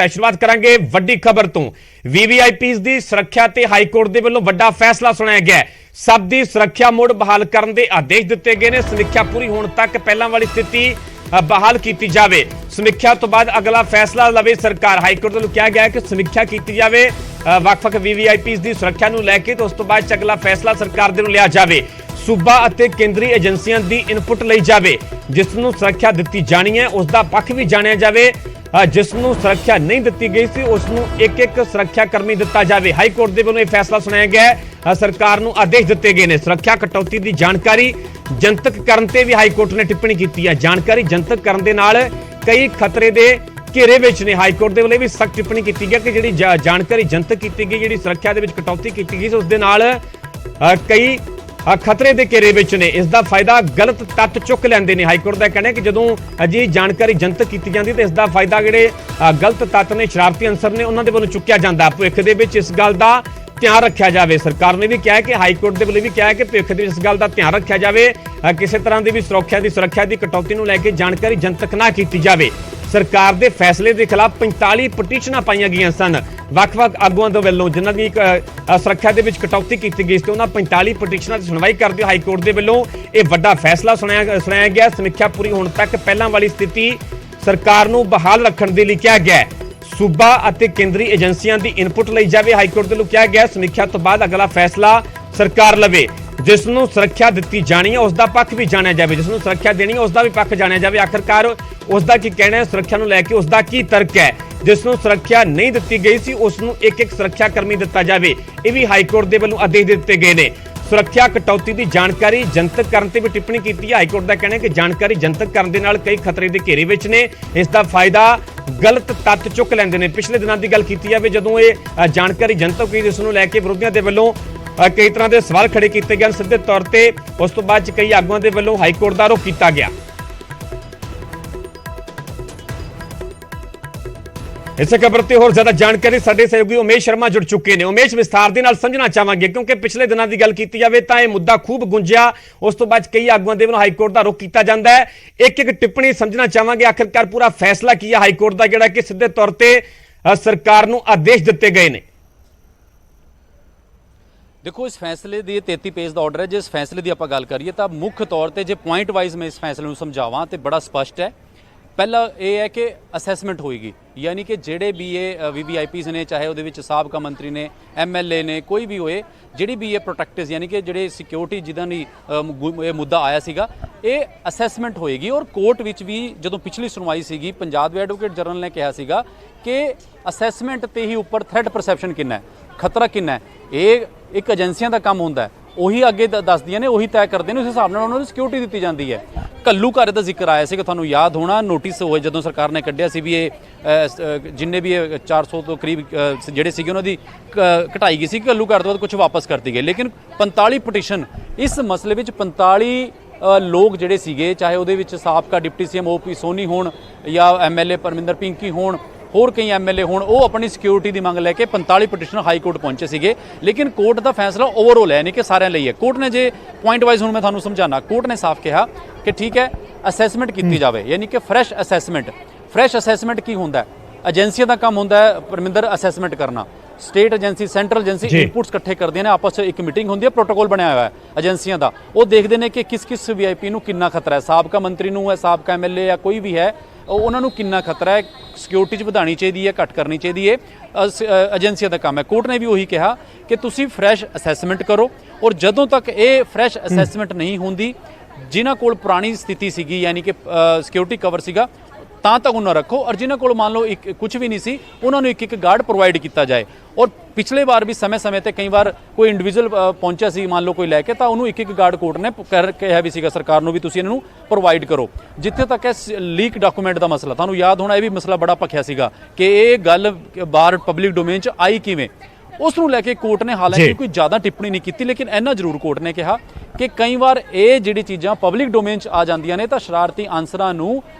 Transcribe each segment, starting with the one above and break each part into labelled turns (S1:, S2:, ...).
S1: शुरुआत करांगे वड्डी खबर तो। वीवीआईपीज़ की सुरक्षा ते हाईकोर्ट के वल्लों वड्डा फैसला सुनाया गया। सब की सुरक्षा मुड़ बहाल करने के आदेश दिते गए ने। समीक्षा पूरी होने तक पहलां वाली स्थिति बहाल की जाए। समीक्षा तो बाद अगला फैसला लवे सरकार। हाईकोर्ट वालों कहा गया कि समीक्षा की जाए वख-वख वीवीआईपीज़ की सुरक्षा को लैके, तो उस तो बाद अगला फैसला सरकार दे लिया जाए। सूबा और केंद्रीय एजेंसियों की इनपुट ली जाए। जिसनों सुरक्षा दी जानी है उसका पक्ष भी जानिया जाए। जिसनों सुरक्षा नहीं दी गई सी उसनों एक एक सुरक्षा कर्मी दिता जाए। हाईकोर्ट के वालों यह फैसला सुनाया गया। सरकार को आदेश दिते गए हैं। सुरक्षा कटौती की जानकारी जनतक करने ते भी हाईकोर्ट ने टिप्पणी की है। जानकारी जनतक करने दे नाल कई खतरे के घेरे में ने। हाईकोर्ट के वालों भी सख्त टिप्पणी की गई कि जी जानकारी जनतक की गई, जी सुरक्षा के कटौती की गई उस दे नाल कई खतरे के घेरे में ने। इसका फायदा गलत तत्त चुक लेंदे ने। हाईकोर्ट का कहना है कि जदों जी जानकारी जनतक की जाती तो इसका फायदा जोड़े गलत तत्त ने, शरारती अंसर ने, उन्होंने वालों चुक्या जाता। भविख के इस गल का ध्यान रखा जाए। सरकार ने भी कहा है कि हाईकोर्ट के वालों भी कहा है कि भविख के इस गल का ध्यान रखा जाए। किसी तरह की भी सुरक्षा की कटौती को लैके जानकारी जनतक ना की जाए। सरकार के फैसले के खिलाफ 45 पटीशनां पाई गई सन वख-वख आगुआं दे वल्लों, जिन्हां दी सुरक्षा के कटौती की गई। तो उन्होंने 45 पटीशनां की सुनवाई करते हाईकोर्ट के वल्लों यह वड्डा फैसला सुनाया गया। समीक्षा पूरी होने तक पहलां वाली स्थिति सरकार को बहाल रखने के लिए कहा गया। सूबा और केंद्रीय एजेंसियों की इनपुट ली जाए। हाईकोर्ट को कहा गया समीक्षा तो बाद अगला फैसला सरकार लवे। जिसनों सुरक्षा दी जानी है उसका पक्ष भी जानिया जाए। जिसनों सुरक्षा देनी है उसका भी पक्ष जानिया जाए। आखिरकार उसका की कहना है, सुरक्षा को लैके उसका की तर्क है। जिसनों सुरक्षा नहीं दी गई सी उसनों एक एक सुरक्षा कर्मी दिता जाए। यह भी हाईकोर्ट के वालों आदेश दिते गए हैं। सुरक्षा कटौती की जानकारी जनतक करने ते भी टिप्पणी की है। हाईकोर्ट का कहना है कि जानकारी जनतक करने के नाल कई खतरे के घेरे में ने। इसका फायदा गलत तत्त चुक लेंदे ने। पिछले दिनों की गल की जाए जदों ये जानकारी जनतक हुई जिसनों लैके विरोधियों के वालों कई तरह के सवाल खड़े किए गए सीधे तौर पर। उस तो बाद कई आगुआं के वालों हाईकोर्ट का रुख किया गया। इस खबर से होर ज्यादा जानकारी साडे सहयोगी उमेश शर्मा जुड़ चुके हैं। उमेश, विस्तार के नाल समझना चाहांगे क्योंकि पिछले दिनों की गल की जाए तो यह मुद्दा खूब गुंजिया। उस तो बाद कई आगुआं दे वालों हाईकोर्ट का रुख किया जाता है। एक एक टिप्पणी समझना चाहांगे आखिरकार पूरा फैसला की है हाईकोर्ट का जिहड़ा कि सीधे तौर पर सरकार को आदेश दिते गए हैं।
S2: देखो, इस फैसले की 33 पेज का ऑर्डर है। जिस फैसले की आप गल करिए तो मुख्य तौर पर जो पॉइंट वाइज मैं इस फैसले को समझावां तो बड़ा स्पष्ट है। पहला यह है कि असैसमेंट होएगी, यानी कि जेडे भी ये वीवीआईपीज़ ने, चाहे वो साबका मंत्री ने, MLA ने, कोई भी होए, जी भी ये प्रोटेक्टिव यानी कि जेडे सिक्योरिटी जिन्होंने मुद्दा आया सीगा, ये असैसमेंट होएगी। और कोर्ट विच भी जो पिछली सुनवाई सीगी पंजाब के एडवोकेट जनरल ने कहा सीगा कि असैसमेंट ते ही उपर थ्रेट परसैप्शन कितना है, खतरा कितना है, ये एक एजेंसियां का काम होंदा है। ਉਹੀ ਅੱਗੇ ਦੱਸਦੀਆਂ ਨੇ, ਉਹੀ ਤੈਅ ਕਰਦੇ ਨੇ, ਉਸ ਹਿਸਾਬ ਨਾਲ ਉਹਨਾਂ ਨੂੰ ਸਿਕਿਉਰਿਟੀ ਦਿੱਤੀ ਜਾਂਦੀ ਹੈ। ਘੱਲੂ ਘਰ ਦਾ ਜ਼ਿਕਰ ਆਇਆ ਸੀਗਾ, ਤੁਹਾਨੂੰ ਯਾਦ ਹੋਣਾ, ਨੋਟਿਸ ਹੋਏ ਜਦੋਂ ਸਰਕਾਰ ਨੇ ਕੱਢਿਆ ਸੀ ਵੀ ਇਹ ਜਿੰਨੇ ਵੀ 400 ਤੋਂ ਕਰੀਬ ਜਿਹੜੇ ਸੀਗੇ ਉਹਨਾਂ ਦੀ ਘਟਾਈ ਗਈ ਸੀ। ਘੱਲੂ ਘਰ ਤੋਂ ਬਾਅਦ ਕੁਝ ਵਾਪਸ ਕਰਤੀ ਗਈ। ਲੇਕਿਨ 45 ਪਟੀਸ਼ਨ ਇਸ ਮਸਲੇ ਵਿੱਚ 45 ਲੋਕ ਜਿਹੜੇ ਸੀਗੇ, ਚਾਹੇ ਉਹਦੇ ਵਿੱਚ ਸਾਬਕਾ ਡਿਪਟੀ CM OP ਸੋਨੀ ਹੋਣ ਜਾਂ MLA ਪਰਮਿੰਦਰ ਪਿੰਕੀ ਹੋਣ, होर कई MLA होण, वो अपनी सिक्योरिटी की मंग लैके 45 पटिशनर हाईकोर्ट पहुंचे सीगे। लेकिन कोर्ट का फैसला ओवरऑल है, नहीं कि सारे लिए है। कोर्ट ने जे पॉइंट वाइज हुण मैं तुहानूं समझाना, कोर्ट ने साफ कहा कि ठीक है असैसमेंट की जाए, यानी कि फ्रैश असैसमेंट। फ्रैश असैसमेंट की होंदा है? एजेंसियों का काम होंदा है परमिंदर असैसमेंट करना। State agency, central agency inputs इकट्ठे करते हैं, आपस में एक मीटिंग होंदी है, प्रोटोकॉल बनाया हुआ है एजेंसियों का। वो देखते हैं कि किस किस VIP नूं कितना खतरा है, साबका मंत्री नूं है, साबका MLA या कोई भी है, उन्होंने कितना खतरा है, सिक्योरिटी बढ़ानी चाहिए है, घट करनी चाहिए है। एजेंसियों का काम है। कोर्ट ने भी वही कहा कि तुसी फ्रैश असैसमेंट करो। और जदों तक ये फ्रैश असैसमेंट नहीं होंदी, जिन्हां कोल पुरानी स्थिति सीगी यानी कि सिक्योरिटी कवर सीगा तां तक उन्हें रखो। और जिन्हां कोल मान लो एक कुछ भी नहीं सी, उन्होंने एक एक गार्ड प्रोवाइड किया जाए। और पिछले बार भी समय समय पर कई बार कोई इंडिविजुअल पहुंचा सी, मान लो कोई लैके, तो उन्होंने एक एक गार्ड कोर्ट ने कहा भी सीगा सरकार को भी तुसीं इन्हां नूं प्रोवाइड करो। जिथे तक है लीक डॉक्यूमेंट का मसला, तुहानूं याद होना, यह भी मसला बड़ा भखिया सीगा कि ये गल बाहर पब्लिक डोमेन च आई किवें। उस नूं लैके कोर्ट ने हालांकि कोई ज़्यादा टिप्पणी नहीं की, लेकिन इन्ना जरूर कोर्ट ने कहा कि कई बार ये जिहड़ी चीज़ां पब्लिक डोमेन च आ जांदियां ने तो शरारती आंसरां नूं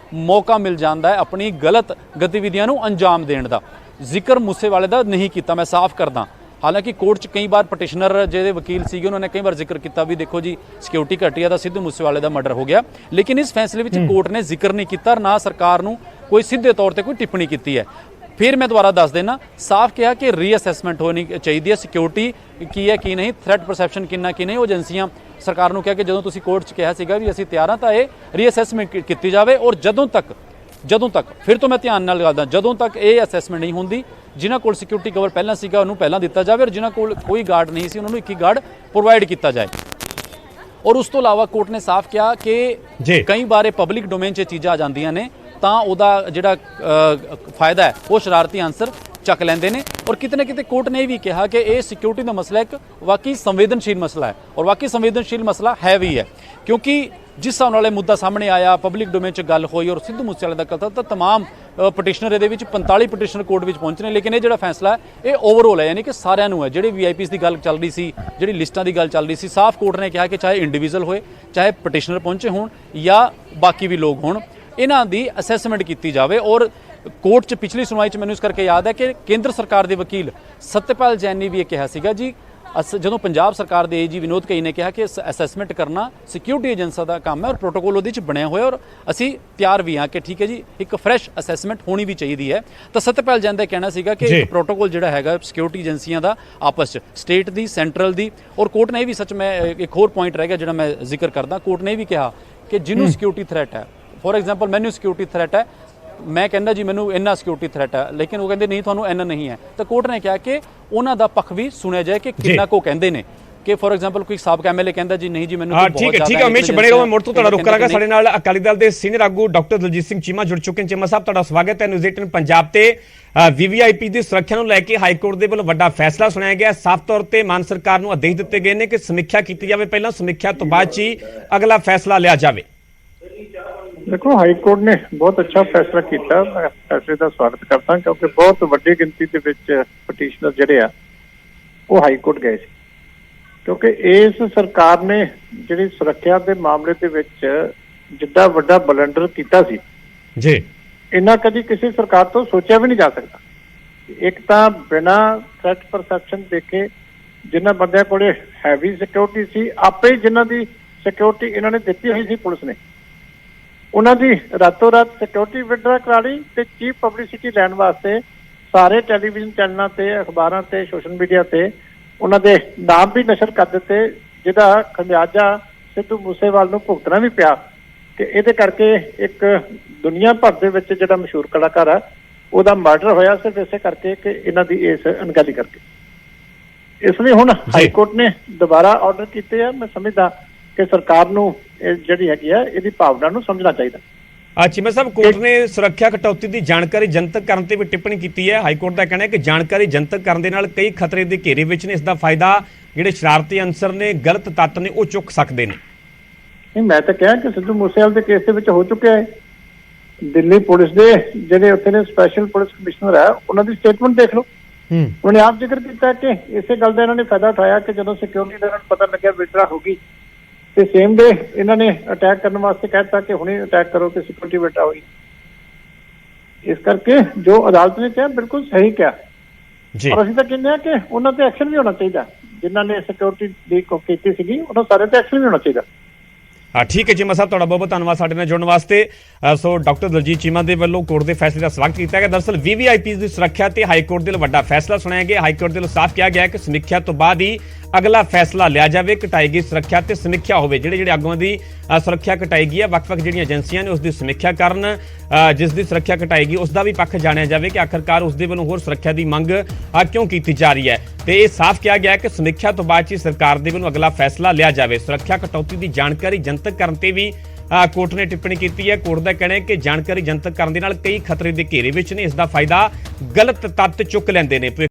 S2: मौका मिल जाता है अपनी गलत गतिविधियां नूं अंजाम देण दा। जिक्र मूसेवाले दा नहीं किया, मैं साफ करदा। हालांकि कोर्ट च कई बार पटिशनर जिहदे वकील सीगे उन्होंने कई बार जिक्र किया भी देखो जी सिक्योरिटी घटी है तो सिद्धू मूसेवाले का मर्डर हो गया। लेकिन इस फैसले में कोर्ट ने जिक्र नहीं किया, ना सरकार नूं कोई सीधे तौर पर कोई टिप्पणी की है। ਫਿਰ ਮੈਂ ਦੁਬਾਰਾ ਦੱਸ ਦੇਣਾ, ਸਾਫ਼ ਕਿਹਾ ਕਿ ਰੀਅਸੈਸਮੈਂਟ ਹੋਣੀ ਚਾਹੀਦੀ ਹੈ, ਸਿਕਿਉਰਿਟੀ ਕੀ ਹੈ ਕੀ ਨਹੀਂ, ਥ੍ਰੈਟ ਪਰਸੈਪਸ਼ਨ ਕਿੰਨਾ ਕੀ ਨਹੀਂ। ਉਹ ਏਜੰਸੀਆਂ ਸਰਕਾਰ ਨੂੰ ਕਿਹਾ ਕਿ ਜਦੋਂ ਤੁਸੀਂ ਕੋਰਟ 'ਚ ਕਿਹਾ ਸੀਗਾ ਵੀ ਅਸੀਂ ਤਿਆਰ ਹਾਂ ਤਾਂ ਇਹ ਰੀਅਸੈਸਮੈਂਟ ਕੀਤੀ ਜਾਵੇ, ਔਰ ਜਦੋਂ ਤੱਕ ਫਿਰ ਤੋਂ ਮੈਂ ਧਿਆਨ ਨਾਲ ਗੱਲ ਦੱਸਦਾ, ਜਦੋਂ ਤੱਕ ਇਹ ਅਸੈਸਮੈਂਟ ਨਹੀਂ ਹੁੰਦੀ, ਜਿਨ੍ਹਾਂ ਕੋਲ ਸਿਕਿਉਰਿਟੀ ਕਵਰ ਪਹਿਲਾਂ ਸੀਗਾ ਉਹਨੂੰ ਪਹਿਲਾਂ ਦਿੱਤਾ ਜਾਵੇ, ਔਰ ਜਿਨ੍ਹਾਂ ਕੋਲ ਕੋਈ ਗਾਰਡ ਨਹੀਂ ਸੀ ਉਹਨਾਂ ਨੂੰ ਇੱਕ ਹੀ ਗਾਰਡ ਪ੍ਰੋਵਾਈਡ ਕੀਤਾ ਜਾਏ। ਔਰ ਉਸ ਤੋਂ ਇਲਾਵਾ ਕੋਰਟ ਨੇ ਸਾਫ਼ ਕਿਹਾ ਕਿ ਕਈ ਵਾਰ ਇਹ ਪਬਲਿਕ ਡੋਮੇਨ 'ਚ ਚੀਜ਼ਾਂ ਆ ਜਾਂਦੀਆਂ ਨੇ ਤਾਂ ਉਹਦਾ ਜਿਹੜਾ ਫਾਇਦਾ ਹੈ ਉਹ ਸ਼ਰਾਰਤੀ ਅਨਸਰ ਚੱਕ ਲੈਂਦੇ ਨੇ। ਔਰ ਕਿਤੇ ਨਾ ਕਿਤੇ ਕੋਰਟ ਨੇ ਇਹ ਵੀ ਕਿਹਾ ਕਿ ਇਹ ਸਿਕਿਉਰਿਟੀ ਦਾ ਮਸਲਾ ਇੱਕ ਵਾਕਈ ਸੰਵੇਦਨਸ਼ੀਲ ਮਸਲਾ ਹੈ, ਔਰ ਵਾਕਈ ਸੰਵੇਦਨਸ਼ੀਲ ਮਸਲਾ ਹੈ ਵੀ ਹੈ, ਕਿਉਂਕਿ ਜਿਸ ਹਿਸਾਬ ਨਾਲ ਇਹ ਮੁੱਦਾ ਸਾਹਮਣੇ ਆਇਆ, ਪਬਲਿਕ ਡੋਮੇਨ 'ਚ ਗੱਲ ਹੋਈ ਔਰ ਸਿੱਧੂ ਮੂਸੇਵਾਲੇ ਦਾ ਕਤਲ, ਤਾਂ ਤਮਾਮ ਪਟੀਸ਼ਨਰ ਇਹਦੇ ਵਿੱਚ 45 ਪਟੀਸ਼ਨਰ ਕੋਰਟ ਵਿੱਚ ਪਹੁੰਚੇ ਨੇ। ਲੇਕਿਨ ਇਹ ਜਿਹੜਾ ਫੈਸਲਾ ਹੈ ਇਹ ਓਵਰਆਲ ਹੈ, ਯਾਨੀ ਕਿ ਸਾਰਿਆਂ ਨੂੰ ਹੈ। ਜਿਹੜੇ VIPs ਦੀ ਗੱਲ ਚੱਲ ਰਹੀ ਸੀ, ਜਿਹੜੀ ਲਿਸਟਾਂ ਦੀ ਗੱਲ ਚੱਲ ਰਹੀ ਸੀ, ਸਾਫ਼ ਕੋਰਟ ਨੇ ਕਿਹਾ ਕਿ ਚਾਹੇ ਇੰਡੀਵਿਜੂਅਲ ਹੋਏ, ਚਾਹੇ ਪਟੀਸ਼ਨਰ ਪਹੁੰਚੇ ਹੋਣ ਜਾਂ ਬਾਕੀ ਵੀ ਲੋਕ ਹੋਣ, ਇਹਨਾਂ ਦੀ ਅਸੈਸਮੈਂਟ ਕੀਤੀ ਜਾਵੇ। ਔਰ ਕੋਰਟ 'ਚ ਪਿਛਲੀ ਸੁਣਵਾਈ 'ਚ ਮੈਨੂੰ ਇਸ ਕਰਕੇ ਯਾਦ ਹੈ ਕਿ ਕੇਂਦਰ ਸਰਕਾਰ ਦੇ ਵਕੀਲ ਸਤਪਾਲ ਜੈਨ ਨੇ ਵੀ ਇਹ ਕਿਹਾ ਸੀਗਾ ਜੀ, ਜਦੋਂ ਪੰਜਾਬ ਸਰਕਾਰ ਦੇ AG ਵਿਨੋਦ ਕਈ ਨੇ ਕਿਹਾ ਕਿ ਅਸੈਸਮੈਂਟ ਕਰਨਾ ਸਿਕਿਉਰਿਟੀ ਏਜੰਸੀਆਂ ਦਾ ਕੰਮ ਹੈ ਔਰ ਪ੍ਰੋਟੋਕੋਲ ਉਹਦੇ 'ਚ ਬਣਿਆ ਹੋਇਆ, ਔਰ ਅਸੀਂ ਤਿਆਰ ਵੀ ਹਾਂ ਕਿ ਠੀਕ ਹੈ ਜੀ ਇੱਕ ਫਰੈਸ਼ ਅਸੈਸਮੈਂਟ ਹੋਣੀ ਵੀ ਚਾਹੀਦੀ ਹੈ। ਤਾਂ ਸਤਪਾਲ ਜੈਨ ਦਾ ਕਹਿਣਾ ਸੀਗਾ ਕਿ ਇੱਕ ਪ੍ਰੋਟੋਕੋਲ ਜਿਹੜਾ ਹੈਗਾ ਸਿਕਿਉਰਿਟੀ ਏਜੰਸੀਆਂ ਦਾ ਆਪਸ 'ਚ, ਸਟੇਟ ਦੀ, ਸੈਂਟਰਲ ਦੀ, ਔਰ ਕੋਰਟ ਨੇ ਇਹ ਵੀ ਸੱਚ, ਮੈਂ ਇੱਕ ਹੋਰ ਪੁਆਇੰਟ ਰਹਿ ਗਿਆ ਜਿਹੜਾ ਮੈਂ ਜ਼ਿਕਰ ਕਰਦਾ, ਕੋਰਟ ਨੇ ਇਹ ਵੀ ਕਿਹਾ ਕਿ ਜਿਹਨੂੰ ਸਿਕਿਉਰਿਟੀ ਥ੍ਰੈਟ ਹੈ, ਫੋਰ ਐਗਜ਼ਾਮਪਲ ਮੈਨੂੰ ਸਿਕਿਉਰਿਟੀ ਥ੍ਰੈਟ ਹੈ, ਮੈਂ ਕਹਿੰਦਾ ਜੀ ਮੈਨੂੰ ਇੰਨਾ ਸਿਕਿਉਰਿਟੀ ਥ੍ਰੈਟ ਹੈ, ਲੇਕਿਨ ਉਹ ਕਹਿੰਦੇ ਨਹੀਂ ਤੁਹਾਨੂੰ ਇੰਨਾ ਨਹੀਂ ਹੈ, ਤਾਂ ਕੋਰਟ ਨੇ ਕਿਹਾ ਕਿ ਉਹਨਾਂ ਦਾ ਪੱਖ ਵੀ ਸੁਣਿਆ ਜਾਏ ਕਿ ਕਿੰਨਾ ਕੋ ਕਹਿੰਦੇ ਨੇ। ਕਿ ਫੋਰ ਐਗਜ਼ਾਮਪਲ ਕੋਈ ਸਾਬਕਾ MLA ਕਹਿੰਦਾ ਜੀ ਨਹੀਂ ਜੀ ਮੈਨੂੰ ਤਾਂ ਬਹੁਤ ਜ਼ਿਆਦਾ।
S1: ਠੀਕ ਹੈ ਉਮੇਸ਼ ਬਣੇ ਰਹੋ, ਮੈਂ ਮੁੜ ਤੋਂ ਤੁਹਾਡਾ ਰੁਕ ਕਰਾਂਗਾ। ਸਾਡੇ ਨਾਲ ਅਕਾਲੀ ਦਲ ਦੇ ਸੀਨੀਅਰ ਆਗੂ ਡਾਕਟਰ ਦਲਜੀਤ ਸਿੰਘ ਚੀਮਾ ਜੁੜ ਚੁੱਕੇ ਨੇ। ਚੀਮਾ ਸਾਹਿਬ, ਤੁਹਾਡਾ ਸਵਾਗਤ ਹੈ ਨਿਊਜ਼ 18 ਪੰਜਾਬ ਤੇ। VVIP ਦੀ ਸੁਰੱਖਿਆ ਨੂੰ ਲੈ ਕੇ ਹਾਈ ਕੋਰਟ ਦੇ ਵੱਲੋਂ ਵੱਡਾ ਫੈਸਲਾ ਸੁਣਾਇਆ ਗਿਆ। ਸਾਫ਼ ਤੌਰ ਤੇ ਮਾਨ ਸਰਕਾਰ ਨੂੰ ਆਦੇਸ਼ ਦਿੱਤੇ ਗਏ ਨੇ ਕਿ ਸਮੀਖਿਆ ਕੀਤੀ ਜਾਵੇ, ਪਹਿਲਾਂ ਸਮੀਖਿਆ ਤੋਂ ਬਾਅਦ 'ਚ ਹੀ ਅਗਲਾ ਫੈਸਲਾ ਲਿਆ ਜਾਵੇ।
S3: देखो, हाई कोर्ट ने बहुत अच्छा फैसला किया, मैं फैसले का स्वागत करता क्योंकि बहुत वड्डी गिनती के पटीशनर जिहड़े आ वो हाई कोर्ट गए सी, क्योंकि इस सरकार ने जिहड़ी सुरक्षा के मामले दे विच जिद्दां वड्डा बलंडर कीता सी
S1: जी,
S3: इन्ना कदी किसी सरकार तो सोचा भी नहीं जा सकता। एक तो बिना थ्रैट परसैप्शन देखे जिन्हां बंदियां कोले हैवी सिक्योरिटी सी, आपे जिन्हां दी सिक्योरिटी इन्हां ने दित्ती हुई सी पुलिस ने, ਉਹਨਾਂ ਦੀ ਰਾਤੋਂ ਰਾਤ ਸਿਕਿਉਰਿਟੀ ਵਿਡਰਾ ਕਰਾ ਲਈ ਤੇ ਚੀਪ ਪਬਲਿਸਿਟੀ ਲੈਣ ਵਾਸਤੇ ਸਾਰੇ ਟੈਲੀਵਿਜ਼ਨ ਚੈਨਲਾਂ ਤੇ, ਅਖਬਾਰਾਂ ਤੇ, ਸੋਸ਼ਲ ਮੀਡੀਆ ਤੇ ਉਹਨਾਂ ਦੇ ਨਾਮ ਵੀ ਨਸ਼ਰ ਕਰ ਦਿੱਤੇ, ਜਿਹਦਾ ਖਮਿਆਜਾ ਸਿੱਧੂ ਮੂਸੇਵਾਲ ਨੂੰ ਭੁਗਤਣਾ ਵੀ ਪਿਆ। ਕਿ ਇਹਦੇ ਕਰਕੇ ਇੱਕ ਦੁਨੀਆ ਭਰ ਦੇ ਵਿੱਚ ਜਿਹੜਾ ਮਸ਼ਹੂਰ ਕਲਾਕਾਰ ਆ ਉਹਦਾ ਮਰਡਰ ਹੋਇਆ ਸਿਰਫ ਇਸੇ ਕਰਕੇ ਕਿ ਇਹਨਾਂ ਦੀ ਇਸ ਅਣਗਹਿਲੀ ਕਰਕੇ। ਇਸ ਲਈ ਹੁਣ ਹਾਈ ਕੋਰਟ ਨੇ ਦੁਬਾਰਾ ਆਰਡਰ ਕੀਤੇ ਆ। ਮੈਂ ਸਮਝਦਾ ਕਿ ਸਰਕਾਰ ਨੂੰ ਜਿਹੜੀ ਹੈਗੀ ਆ ਇਹਦੀ ਭਾਵਨਾ ਨੂੰ ਸਮਝਣਾ ਚਾਹੀਦਾ।
S1: ਚੀਮਾ ਸਾਹਿਬ, ਕੋਰਟ ਨੇ ਸੁਰੱਖਿਆ ਕਟੌਤੀ ਦੀ ਜਾਣਕਾਰੀ ਜਨਤਕ ਕਰਨ ਤੇ ਵੀ ਟਿੱਪਣੀ ਕੀਤੀ ਹੈ। ਹਾਈ ਕੋਰਟ ਦਾ ਕਹਿਣਾ ਹੈ ਕਿ ਜਾਣਕਾਰੀ ਜਨਤਕ ਕਰਨ ਦੇ ਨਾਲ ਕਈ ਖਤਰੇ ਦੇ ਘੇਰੇ ਵਿੱਚ ਨੇ, ਇਸ ਦਾ ਫਾਇਦਾ ਜਿਹੜੇ ਸ਼ਰਾਰਤੀ ਅਨਸਰ ਨੇ, ਗਲਤ ਤੱਤ ਨੇ, ਉਹ ਚੁੱਕ ਸਕਦੇ ਨੇ।
S3: ਨਹੀਂ, ਮੈਂ ਤਾਂ ਕਿਹਾ ਕਿ ਸਿੱਧੂ ਮੂਸੇਵਾਲੇ ਦੇ ਕੇਸ ਦੇ ਵਿੱਚ ਹੋ ਚੁੱਕਿਆ ਹੈ। ਦਿੱਲੀ ਪੁਲਿਸ ਦੇ ਜਿਹੜੇ ਉੱਥੇ ਨੇ ਸਪੈਸ਼ਲ ਪੁਲਿਸ ਕਮਿਸ਼ਨਰ ਹੈ, ਉਹਨਾਂ ਦੀ ਸਟੇਟਮੈਂਟ ਦੇਖ ਲਓ। ਉਹਨੇ ਆਪ ਜ਼ਿਕਰ ਕੀਤਾ ਕਿ ਇਸੇ ਗੱਲ ਦਾ ਇਹਨਾਂ ਨੇ ਫਾਇਦਾ ਉਠਾਇਆ ਕਿ ਜਦੋਂ ਸਿਕਿਉਰਿਟੀ ਦਾ ਇਹਨਾਂ ਨੂੰ ਪਤਾ ਲੱਗਿਆ ਵਿਡਰਾ ਹੋ ਗਈ ਤੇ ਸੇਮ ਡੇ ਇਹਨਾਂ ਨੇ ਅਟੈਕ ਕਰਨ ਵਾਸਤੇ ਕਹਿਤਾ ਕਿ ਹੁਣੇ ਅਟੈਕ ਕਰੋ ਕਿ ਸਿਕਿਉਰਿਟੀ ਵਿਡਰਾ ਹੋਈ। ਇਸ ਕਰਕੇ ਜੋ ਅਦਾਲਤ ਨੇ ਕਿਹਾ ਬਿਲਕੁਲ ਸਹੀ ਕਿਹਾ, ਔਰ ਅਸੀਂ ਤਾਂ ਕਹਿੰਦੇ ਆ ਕਿ ਉਹਨਾਂ ਤੇ ਐਕਸ਼ਨ ਵੀ ਹੋਣਾ ਚਾਹੀਦਾ। ਜਿਨ੍ਹਾਂ ਨੇ ਸਿਕਿਉਰਿਟੀ ਦੀ ਕੀਤੀ ਸੀਗੀ ਉਹਨਾਂ ਸਾਰੇ ਤੇ ਐਕਸ਼ਨ ਵੀ ਹੋਣਾ ਚਾਹੀਦਾ।
S1: ਠੀਕ ਹੈ ਚੀਮਾ ਸਾਹਿਬ, ਤੁਹਾਡਾ ਬਹੁਤ ਬਹੁਤ ਧੰਨਵਾਦ ਸਾਡੇ ਨਾਲ ਜੁੜਨ ਵਾਸਤੇ। ਸੋ ਡਾਕਟਰ ਦਲਜੀਤ ਚੀਮਾ ਦੇ ਵੱਲੋਂ ਕੋਰਟ ਦੇ ਫੈਸਲੇ ਦਾ ਸਵਾਗਤ ਕੀਤਾ ਗਿਆ। ਦਰਅਸਲ VVIPs ਦੀ ਸੁਰੱਖਿਆ ਤੇ ਹਾਈ ਕੋਰਟ ਦੇ ਵੱਲੋਂ ਵੱਡਾ ਫੈਸਲਾ ਸੁਣਾਇਆ ਗਿਆ। ਹਾਈ ਕੋਰਟ ਦੇ ਵੱਲੋਂ ਸਾਫ਼ ਕਿਹਾ ਗਿਆ ਕਿ ਸਮੀਖਿਆ ਤੋਂ ਬਾਅਦ ਹੀ ਅਗਲਾ ਫੈਸਲਾ ਲਿਆ ਜਾਵੇ। ਘਟਾਈ ਗਈ ਸੁਰੱਖਿਆ ਤੇ ਸਮੀਖਿਆ ਹੋਵੇ, ਜਿਹੜੇ ਆਗੂਆਂ ਦੀ ਸੁਰੱਖਿਆ ਘਟਾਈ ਗਈ ਹੈ, ਵੱਖ-ਵੱਖ ਜਿਹੜੀਆਂ ਏਜੰਸੀਆਂ ਨੇ ਉਸ ਦੀ ਸਮੀਖਿਆ ਕਰਨ, ਜਿਸ ਦੀ ਸੁਰੱਖਿਆ ਘਟਾਈ ਗਈ ਉਸ ਦਾ ਵੀ ਪੱਖ ਜਾਣਿਆ ਜਾਵੇ ਕਿ ਆਖਰਕਾਰ ਉਸ ਦੇ ਵੱਲੋਂ ਹੋਰ ਸੁਰੱਖਿਆ ਦੀ ਮੰਗ ਕਿਉਂ ਕੀਤੀ ਜਾ ਰਹੀ ਹੈ। ਤੇ ਇਹ ਸਾਫ਼ ਕਿਹਾ ਗਿਆ ਕਿ ਸਮੀਖਿਆ ਤੋਂ ਬਾਅਦ ਹੀ ਸਰਕਾਰ ਦੇ ਵੱਲੋਂ ਅਗਲਾ ਫੈਸਲਾ ਲਿਆ ਜਾਵੇ। ਸੁਰੱਖਿਆ ਕਟੌਤੀ ਦੀ ਜਾਣਕਾਰੀ ਜਨਤਕ ਕਰਨ ਤੇ ਵੀ ਕੋਰਟ ਨੇ ਟਿੱਪਣੀ ਕੀਤੀ ਹੈ। ਕੋਰਟ ਦਾ ਕਹਿਣਾ ਹੈ ਕਿ ਜਾਣਕਾਰੀ ਜਨਤਕ ਕਰਨ ਦੇ ਨਾਲ ਕਈ ਖਤਰੇ ਦੇ ਘੇਰੇ ਵਿੱਚ ਨੇ, ਇਸ ਦਾ ਫਾਇਦਾ ਗਲਤ ਤੱਤ ਚੁੱਕ ਲੈਂਦੇ ਨੇ।